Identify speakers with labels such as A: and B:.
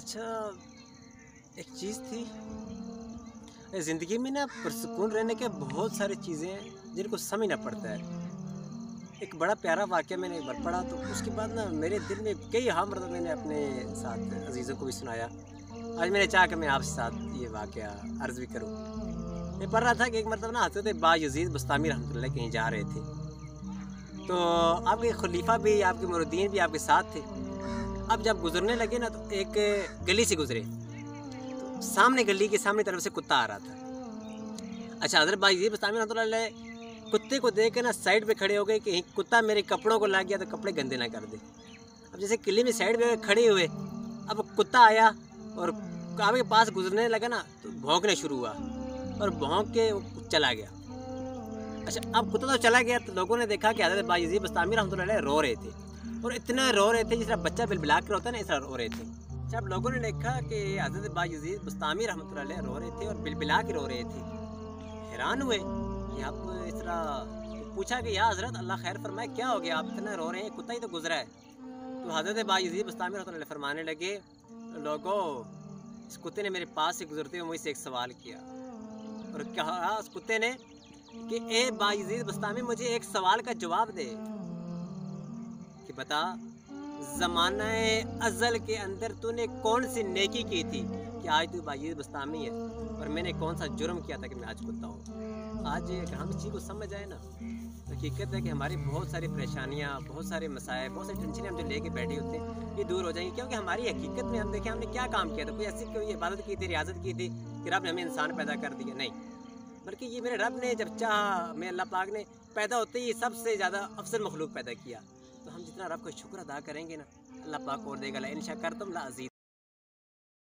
A: अच्छा, एक चीज़ थी ज़िंदगी में ना पुरसुकून रहने के बहुत सारी चीज़ें हैं जिनको समझना पड़ता है। एक बड़ा प्यारा वाक़या मैंने एक बार पढ़ा तो उसके बाद ना मेरे दिल में कई हाँ मतलब मैंने अपने साथ अज़ीज़ों को भी सुनाया। आज मैंने चाहा कि मैं आपके साथ ये वाक़या अर्ज़ भी करूँ। मैं पढ़ रहा था कि एक मरतबा ना हज़रत बायज़ीद बस्तामी रहमतुल्लाह कहीं जा रहे थे। तो आपके खलीफ़ा भी, आपके मुरीदीन भी आपके साथ थे। अब जब गुज़रने लगे ना तो एक गली से गुज़रे। तो सामने गली के सामने तरफ से कुत्ता आ रहा था। अच्छा, हज़रत बायज़ीद बस्तामी रहमतुल्लाह अलैह कुत्ते को देख के ना साइड पे खड़े हो गए कि कुत्ता मेरे कपड़ों को लग गया तो कपड़े गंदे ना कर दे। अब जैसे किले में साइड पे खड़े हुए, अब कुत्ता आया और काबे के पास गुजरने लगा ना तो भौंकने शुरू हुआ और भौंक के वो चला गया। अच्छा, अब कुत्ता तो चला गया तो लोगों ने देखा कि हज़रत बायज़ीद बस्तामी रहमतुल्लाह अलैह रो रहे थे और इतना रो रहे थे जिस तरह बच्चा बिलबिला कर होता है ना, इस तरह रो रहे थे। अच्छा, अब लोगों ने देखा कि हज़रत बायज़ीद बस्तामी रहमतुल्लाह अलैह रो रहे थे और बिलबिला के रो रहे थे। हैरान हुए कि आप इस तरह, पूछा कि या हज़रत अल्लाह खैर फरमाए, क्या हो गया, आप इतना रो रहे हैं, कुत्ता ही तो गुजरा है। तो हज़रत बायज़ीद बस्तामी रहमतुल्लाह अलैह फरमाने लगे, लोगों, इस कुत्ते ने मेरे पास से गुजरते हुए मुझसे एक सवाल किया और कहा उस कुत्ते ने कि ए बायज़ीद बस्तामी, मुझे एक सवाल का जवाब दे कि बता, ज़माने अज़ल के अंदर तूने कौन सी नेकी की थी कि आज तू बायज़ीद बस्तामी है, और मैंने कौन सा जुर्म किया था कि मैं आज कुत्ता हूँ। आज अगर हम इस चीज़ को समझ आए ना, तो हकीकत है कि हमारी बहुत सारी परेशानियाँ, बहुत सारे मसाइल, बहुत सारी टेंशन हम जो लेके बैठे होते हैं ये दूर हो जाएंगी, क्योंकि हमारी हकीकत में हम देखें हमने क्या काम किया था। कोई ऐसी कोई इबादत की थी, रियाजत की थी कि रब ने हमें इंसान पैदा कर दिया? नहीं, बल्कि ये मेरे रब ने जब चाहा, मैं अल्लाह पाक ने पैदा होते ही सबसे ज़्यादा अफजल मखलूक पैदा किया। तो हम जितना रब का शुक्र अदा करेंगे ना, अल्लाह पाक और देगा, ला इन शकरतुम ला अज़ीद।